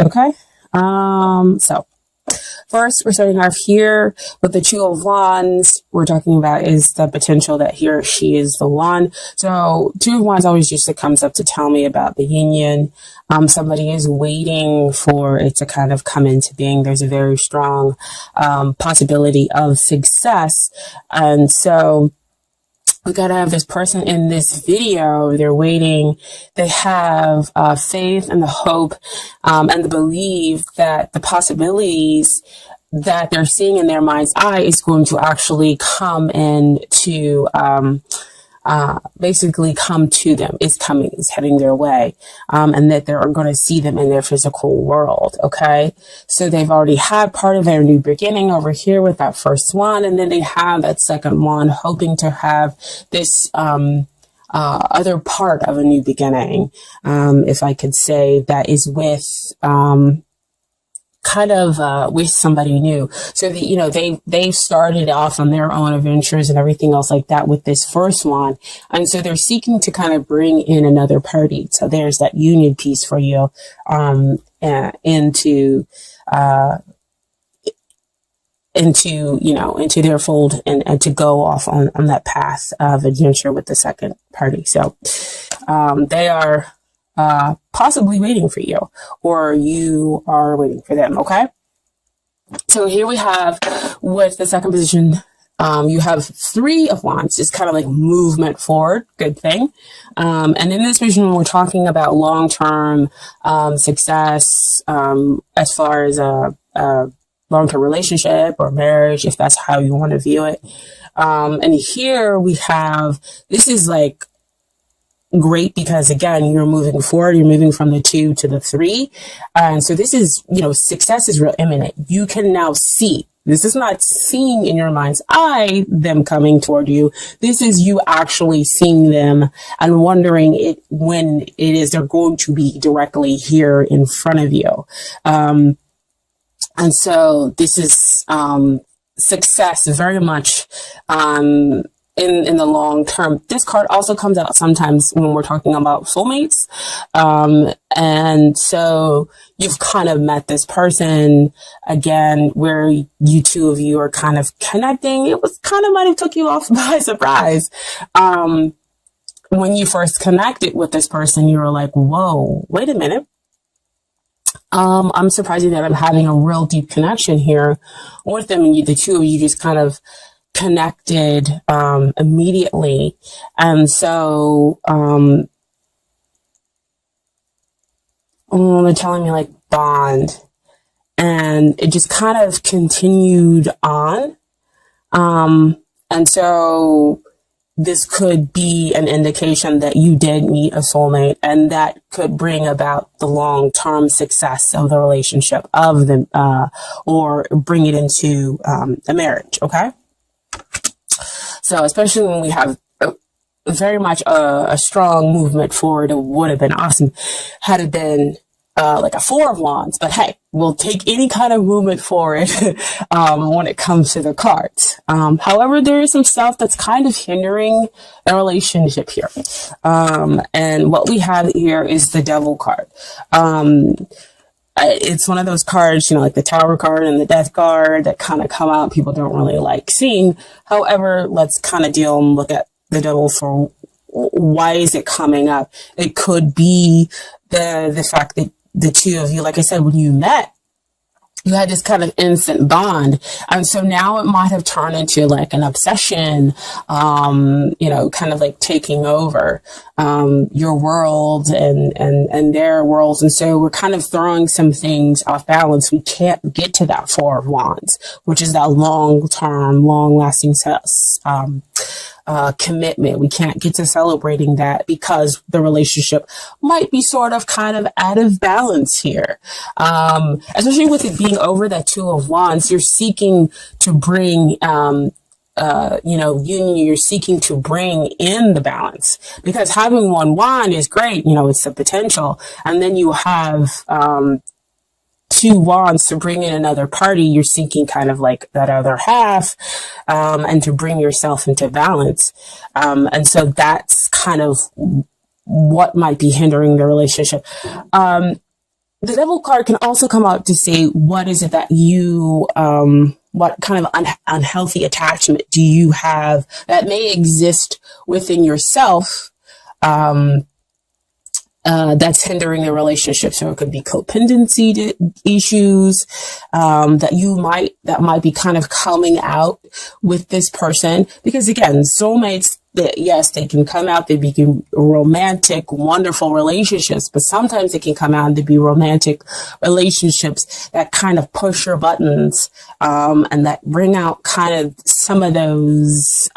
Okay. So first, we're starting off here with the Two of Wands. We're talking about is the potential that he or she is the one. So Two of Wands always just comes up to tell me about the union. Somebody is waiting for it to kind of come into being. There's a very strong possibility of success. And so we gotta have this person in this video. They're waiting. They have faith and the hope and the belief that the possibilities that they're seeing in their mind's eye is going to actually come into basically come to them. It's heading their way, and that they're going to see them in their physical world. Okay. So they've already had part of their new beginning over here with that first one. And then they have that second one, hoping to have this, other part of a new beginning. If I could say that is with, with somebody new. So they've started off on their own adventures and everything else like that with this first one. And so they're seeking to kind of bring in another party. So there's that union piece for you, into their fold and to go off on that path of adventure with the second party. So, they are, possibly waiting for you, or you are waiting for them. Okay. So here we have with the second position, you have Three of Wands, just kind of like movement forward. Good thing. And in this vision, we're talking about long-term, success, as far as a long-term relationship or marriage, if that's how you want to view it. And here we have, this is like great because again, you're moving forward, you're moving from the 2 to the 3. And so this is, success is real imminent. You can now see. This is not seeing in your mind's eye them coming toward you. This is you actually seeing them and wondering when it is they're going to be directly here in front of you. And so this is success very much in the long term. This card also comes out sometimes when we're talking about soulmates. And so you've kind of met this person again where you two of you are kind of connecting. It was kind of might have took you off by surprise. When you first connected with this person, you were like, whoa, wait a minute. I'm surprised that I'm having a real deep connection here with them. And the two of you just kind of connected immediately. And so they're telling me like bond, and it just kind of continued on. And so this could be an indication that you did meet a soulmate, and that could bring about the long-term success of the relationship of them, or bring it into a marriage. Okay. So especially when we have very much a strong movement forward, it would have been awesome had it been like a Four of Wands. But hey, we'll take any kind of movement forward when it comes to the cards. However, there is some stuff that's kind of hindering a relationship here. And what we have here is the Devil card. It's one of those cards, like the Tower card and the Death card that kind of come out. People don't really like seeing. However, let's kind of deal and look at the Devil for why is it coming up? It could be the fact that the two of you, like I said, when you met, you had this kind of instant bond. And so now it might have turned into like an obsession, kind of like taking over, your world and their worlds. And so we're kind of throwing some things off balance. We can't get to that Four of Wands, which is that long-term, long-lasting, commitment. We can't get to celebrating that because the relationship might be sort of kind of out of balance here. Especially with it being over that Two of Wands, you're seeking to bring, union, you're seeking to bring in the balance, because having one wand is great. It's the potential. And then you have, Two Wands to bring in another party. You're seeking kind of like that other half, and to bring yourself into balance. And so that's kind of what might be hindering the relationship. the devil card can also come out to say, what is it that you, what kind of unhealthy attachment do you have that may exist within yourself, that's hindering the relationship. So it could be codependency issues, that might be kind of coming out with this person. Because again, soulmates, yes, they can come out, they begin romantic, wonderful relationships, but sometimes they can come out and they be romantic relationships that kind of push your buttons, and that bring out kind of some of those,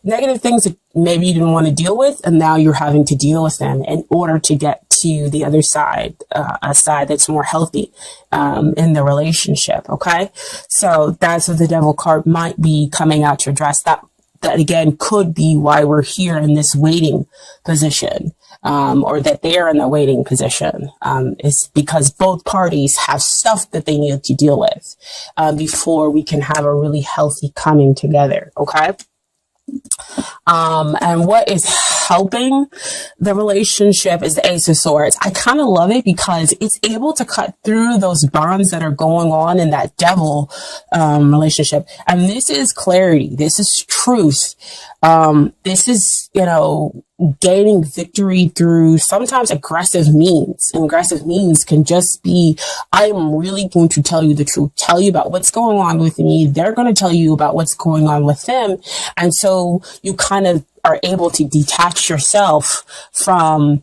negative things that maybe you didn't want to deal with, and now you're having to deal with them in order to get to the other side, a side that's more healthy, in the relationship. Okay. So that's what the devil card might be coming out to address. That again could be why we're here in this waiting position, or that they're in the waiting position, is because both parties have stuff that they need to deal with, before we can have a really healthy coming together. Okay. And what is helping the relationship is the Ace of Swords. I kind of love it because it's able to cut through those bonds that are going on in that devil relationship. And this is clarity. This is truth. This is, gaining victory through sometimes aggressive means. And aggressive means can just be, I am really going to tell you the truth, tell you about what's going on with me. They're going to tell you about what's going on with them. And so you kind of are able to detach yourself from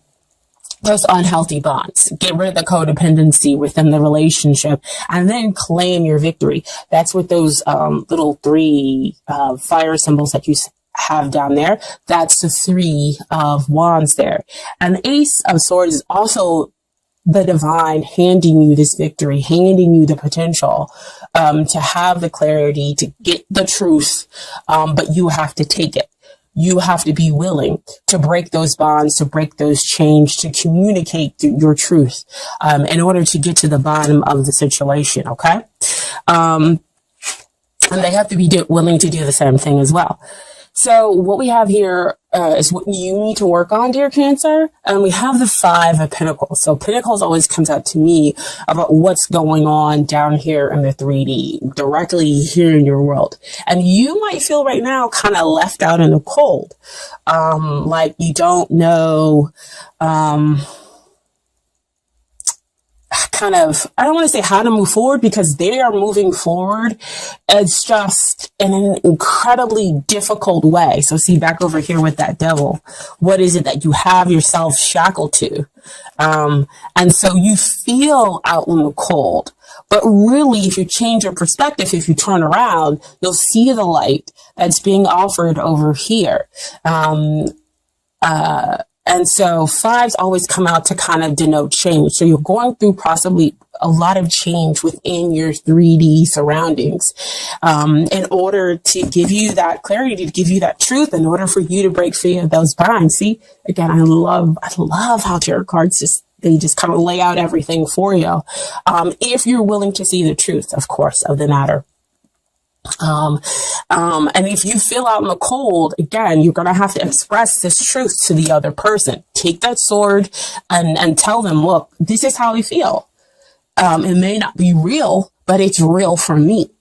those unhealthy bonds, get rid of the codependency within the relationship, and then claim your victory. That's what those little 3 fire symbols that you have down there. That's the 3 of wands there. And the Ace of Swords is also the divine handing you this victory, handing you the potential to have the clarity, to get the truth, but you have to take it. You have to be willing to break those bonds, to break those chains, to communicate your truth, in order to get to the bottom of the situation. Okay. And they have to be willing to do the same thing as well. So what we have here is what you need to work on, dear Cancer. And we have the 5 of Pentacles. So Pentacles always comes out to me about what's going on down here in the 3D, directly here in your world. And you might feel right now kind of left out in the cold. Like you don't know, I don't want to say how to move forward, because they are moving forward. It's just in an incredibly difficult way. So see, back over here with that devil, what is it that you have yourself shackled to? And so you feel out in the cold, but really, if you change your perspective, if you turn around, you'll see the light that's being offered over here. And so 5s always come out to kind of denote change. So you're going through possibly a lot of change within your 3D surroundings, in order to give you that clarity, to give you that truth, in order for you to break free of those bonds. See, again, I love how tarot cards they just kind of lay out everything for you. If you're willing to see the truth, of course, of the matter. And if you feel out in the cold, again, you're going to have to express this truth to the other person. Take that sword and tell them, look, this is how I feel. It may not be real, but it's real for me.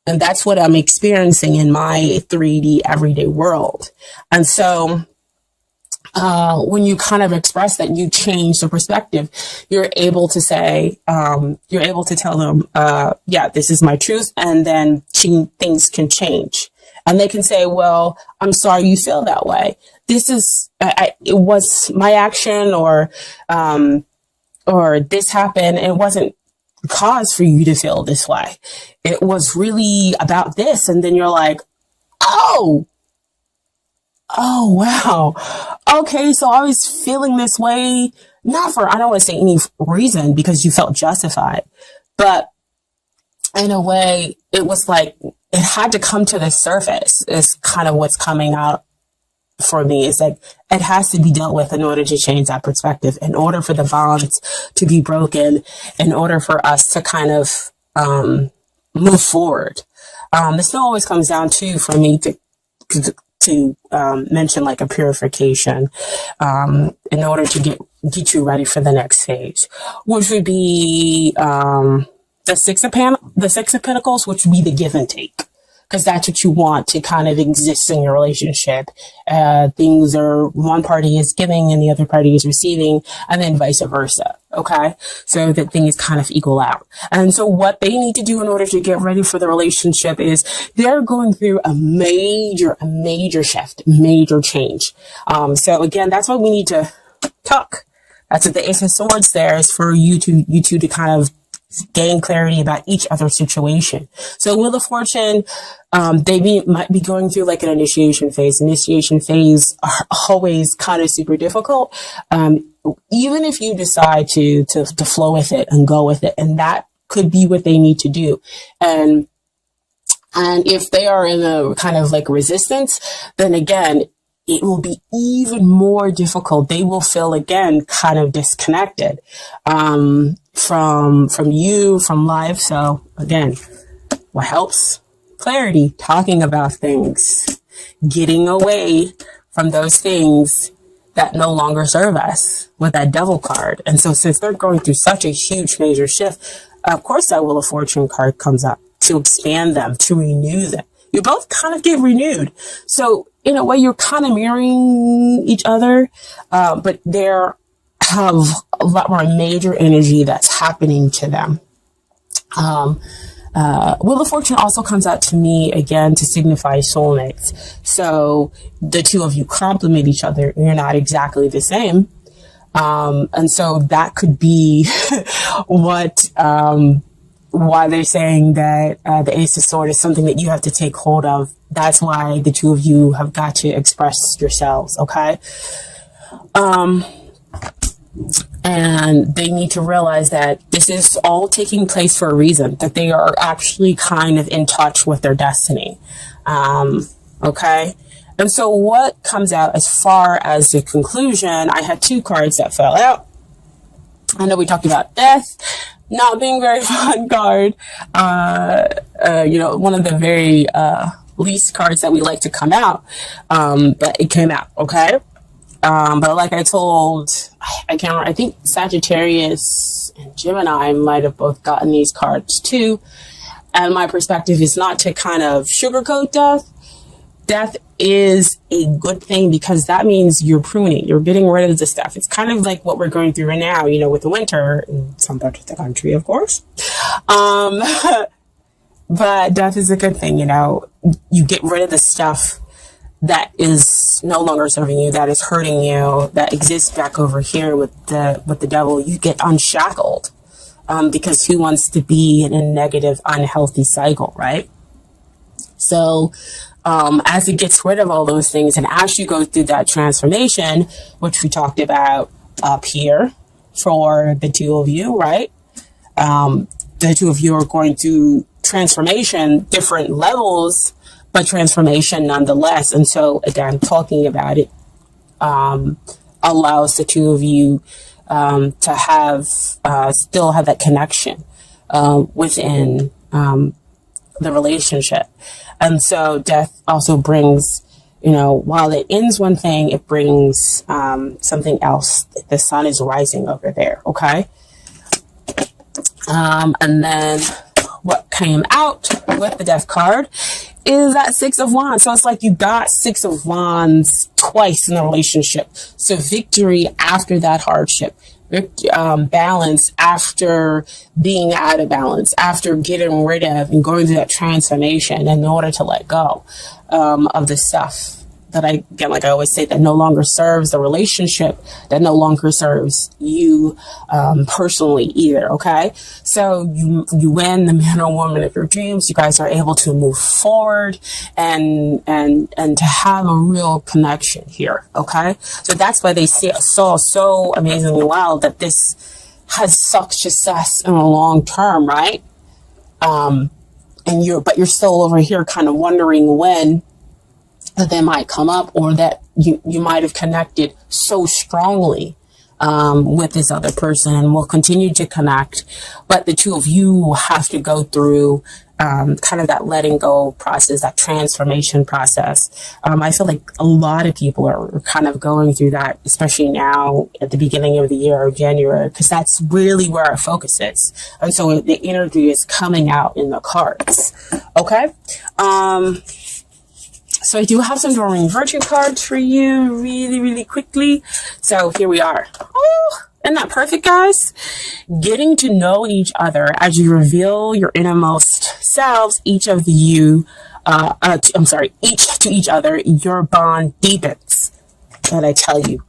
And that's what I'm experiencing in my 3D everyday world. And so, when you kind of express that, you change the perspective, you're able to say, you're able to tell them, yeah, this is my truth. And then things can change. And they can say, well, I'm sorry you feel that way. This is, it was my action, or this happened. It wasn't cause for you to feel this way. It was really about this. And then you're like, oh, wow. Okay. So I was feeling this way, not for, I don't want to say any reason, because you felt justified, but in a way it was like, it had to come to the surface is kind of what's coming out for me. It's like, it has to be dealt with in order to change that perspective, in order for the bonds to be broken, in order for us to kind of, move forward. This always comes down to, for me to mention like a purification, in order to get get you ready for the next phase, which would be the Six of Pentacles, which would be the give and take, because that's what you want to kind of exist in your relationship. Things are, one party is giving and the other party is receiving, and then vice versa. Okay. So that things kind of equal out. And so what they need to do in order to get ready for the relationship is they're going through a major shift, major change. So again, that's why we need to talk. That's what the Ace of Swords there is for you two to kind of gain clarity about each other's situation. So Wheel of Fortune, might be going through like an initiation phase. Initiation phase are always kind of super difficult. Even if you decide to flow with it and go with it, and that could be what they need to do. And if they are in a kind of like resistance, then again, it will be even more difficult. They will feel again kind of disconnected from you, from life. So again, what helps? Clarity, talking about things, getting away from those things that no longer serve us with that Devil card. And so since they're going through such a huge major shift, of course that Wheel of Fortune card comes up to expand them, to renew them. You both kind of get renewed. So in a way, you're kind of mirroring each other, but there have a lot more major energy that's happening to them. Wheel of Fortune also comes out to me again to signify soulmates. So the two of you complement each other. You're not exactly the same. And so that could be why they're saying that the Ace of Swords is something that you have to take hold of. That's why the two of you have got to express yourselves, okay? And they need to realize that this is all taking place for a reason, that they are actually kind of in touch with their destiny, okay? And so what comes out as far as the conclusion, I had two cards that fell out. I know we talked about death not being very fun card. One of the very least cards that we like to come out. But it came out, okay? But like I told, I can't remember, I think Sagittarius and Gemini might have both gotten these cards too. And my perspective is not to kind of sugarcoat death. Death is a good thing because that means you're pruning, you're getting rid of the stuff. It's kind of like what we're going through right now, with the winter in some parts of the country, of course. But death is a good thing, you get rid of the stuff that is no longer serving you, that is hurting you, that exists back over here with the devil. You get unshackled, because who wants to be in a negative, unhealthy cycle, right? So, as it gets rid of all those things, and as you go through that transformation, which we talked about up here for the two of you, right? The two of you are going through transformation, different levels, but transformation nonetheless. And so again, talking about it, allows the two of you, to have, still have that connection, within, the relationship. And so death also brings, while it ends one thing, it brings something else. The sun is rising over there, okay? And then what came out with the death card is that Six of Wands. So it's like you got Six of Wands twice in the relationship. So victory after that hardship. Balance after being out of balance, after getting rid of and going through that transformation in order to let go of the stuff that I always say, that no longer serves the relationship, that no longer serves you personally either. Okay, so you win the man or woman of your dreams. You guys are able to move forward and to have a real connection here. Okay, so that's why they saw so amazingly well that this has such success in the long term, right? But you're still over here kind of wondering when that they might come up, or that you might have connected so strongly with this other person and will continue to connect. But the two of you have to go through kind of that letting go process, that transformation process. I feel like a lot of people are kind of going through that, especially now at the beginning of the year or January, because that's really where our focus is. And so the energy is coming out in the cards. Okay. So I do have some Doreen Virtue cards for you really, really quickly. So here we are. Oh, isn't that perfect, guys? Getting to know each other as you reveal your innermost selves, each to each other, your bond deepens. And I tell you,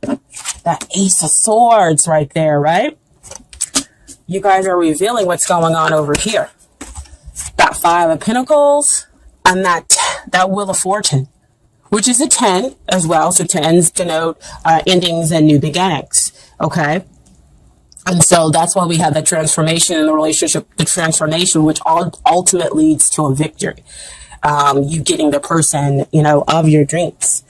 that Ace of Swords right there, right? You guys are revealing what's going on over here. That Five of Pentacles and that Wheel of Fortune, which is a 10 as well. So 10s denote endings and new beginnings. Okay. And so that's why we have the transformation in the relationship, the transformation, which ultimately leads to a victory. You getting the person, of your dreams.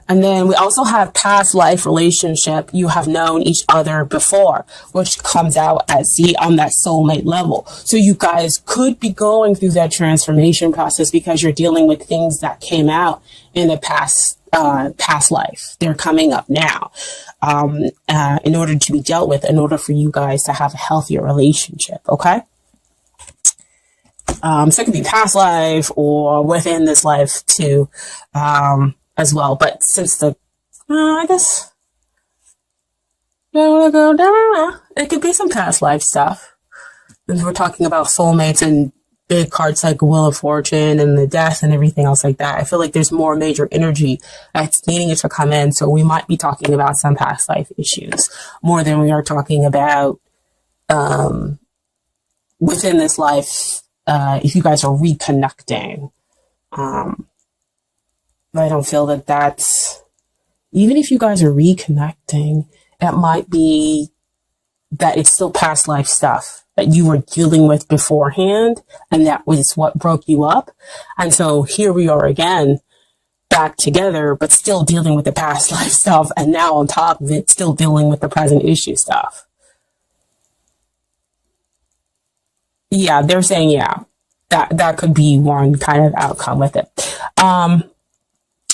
And then we also have past life relationship. You have known each other before, which comes out as on that soulmate level. So you guys could be going through that transformation process because you're dealing with things that came out in the past life. They're coming up now, in order to be dealt with, in order for you guys to have a healthier relationship. Okay. So it could be past life or within this life too, as well. But since I guess, it could be some past life stuff. If we're talking about soulmates and big cards like Wheel of Fortune and the Death and everything else like that, I feel like there's more major energy that's needing it to come in. So we might be talking about some past life issues more than we are talking about, within this life. If you guys are reconnecting, I don't feel that that's, even if you guys are reconnecting, it might be that it's still past life stuff that you were dealing with beforehand, and that was what broke you up. And so here we are again, back together, but still dealing with the past life stuff, and now on top of it, still dealing with the present issue stuff. Yeah, they're saying, that could be one kind of outcome with it.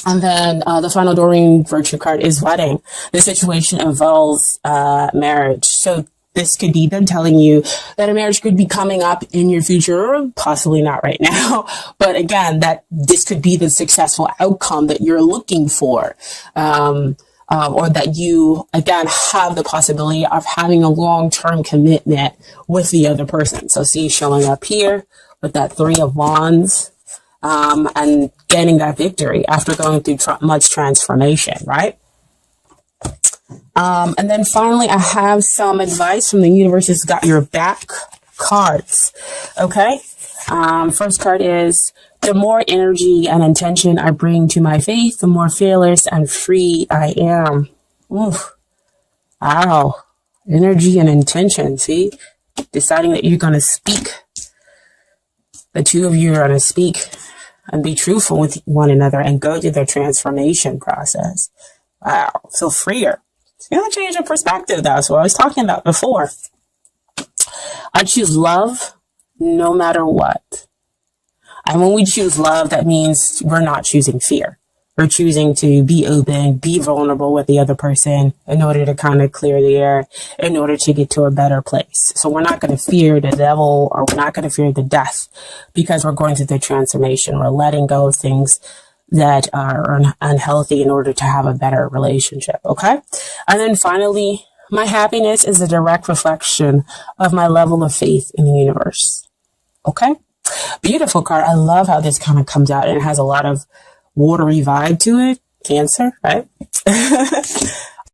And then the final Doreen Virtue card is wedding. The situation involves marriage. So this could be them telling you that a marriage could be coming up in your future, possibly not right now. But again, that this could be the successful outcome that you're looking for. Or that you, again, have the possibility of having a long-term commitment with the other person. So see, showing up here with that Three of Wands, and getting that victory after going through much transformation, right? And then finally, I have some advice from the Universe's Got Your Back cards. Okay. First card is, the more energy and intention I bring to my faith, the more fearless and free I am. Oof. Wow. Energy and intention. See, deciding that you're going to speak. The two of you are going to speak and be truthful with one another and go through the transformation process. Wow. Feel freer. It's going to change your perspective. That's what I was talking about before. I choose love no matter what. And when we choose love, that means we're not choosing fear. We're choosing to be open, be vulnerable with the other person in order to kind of clear the air, in order to get to a better place. So we're not going to fear the devil, or we're not going to fear the death, because we're going through the transformation. We're letting go of things that are unhealthy in order to have a better relationship. Okay. And then finally, my happiness is a direct reflection of my level of faith in the universe. Okay. Beautiful card. I love how this kind of comes out, and it has a lot of watery vibe to it. Cancer, right?